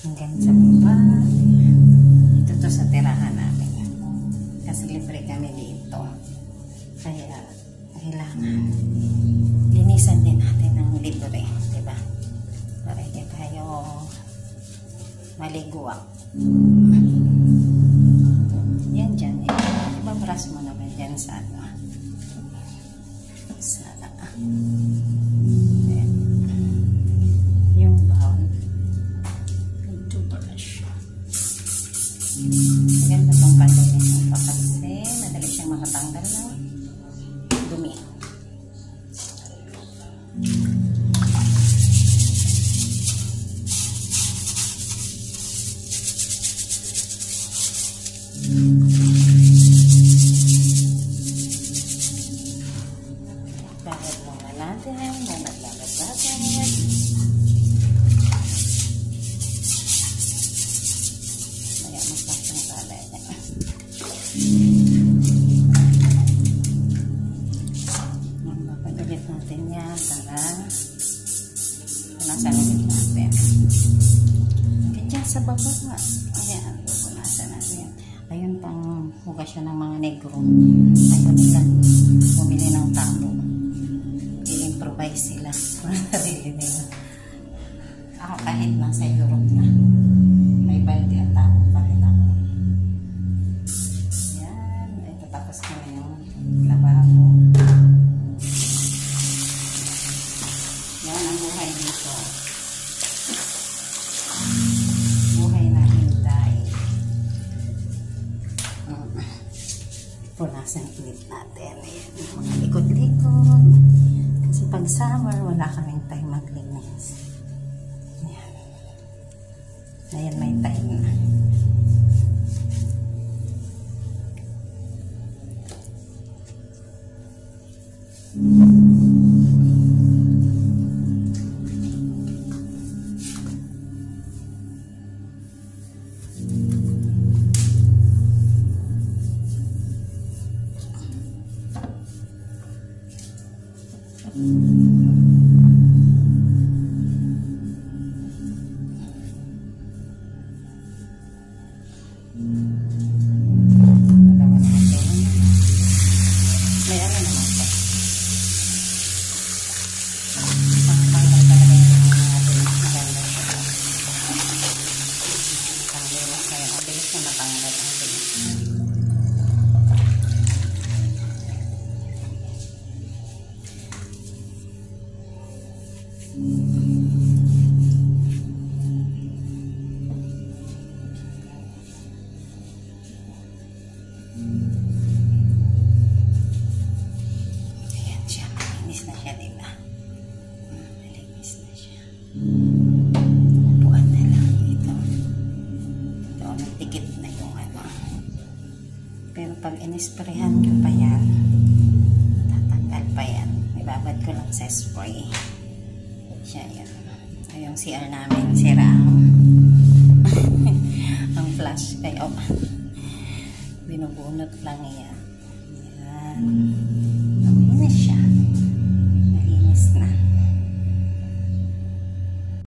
hanggang sa baba. Ito to sa tirahan namin. Kasi libre kami dito. Kaya kailangan linisan din natin ng libre, diba? Para hindi tayo maligwak. Yan dyan. Ibabras mo naman dyan sa ano. Ayan. Yung bowl. Ito brush. Maganda pang panlinis ng pa kasi madali siyang makatanggal ng dumi. Bagad muna natin, bagad natin. Maya magpasang talay na. Mapagulit natin yan para punasan ulit natin. Ganyan sa baba nga. Ayan, punasan natin. Ayun pang hugas siya ng mga negro. Ayun nila bumili ng tabo. I-improvise sila. Sarili nila. Ako kahit nasa Europe na, may balde at tabo pa rin ako. Yan. Ito tapos ko na yung lababo. Yan ang buhay dito. Buhay na hintay. Punasan ulit natin. Ayan, mga likod-likod. Kasi pag summer, wala kaming time maglinis. Ayan. Ayan, may time na. May ano naman pa. Pangtanggal talaga yung mga bilis. Maganda siya. Pangbilas kaya ang bilis na matanggal ang bilis. Ayan siya, malinis na siya, diba? Malinis na siya. Upuan na lang ito. Ito, nagtikit na yung ano. Pero pag inisprehan ko pa yan, tatanggal pa yan. Ibabad ko lang sa spray. Siya yan. Yung CR namin, sira ang flash. Kaya, binubunot lang yan. Yan.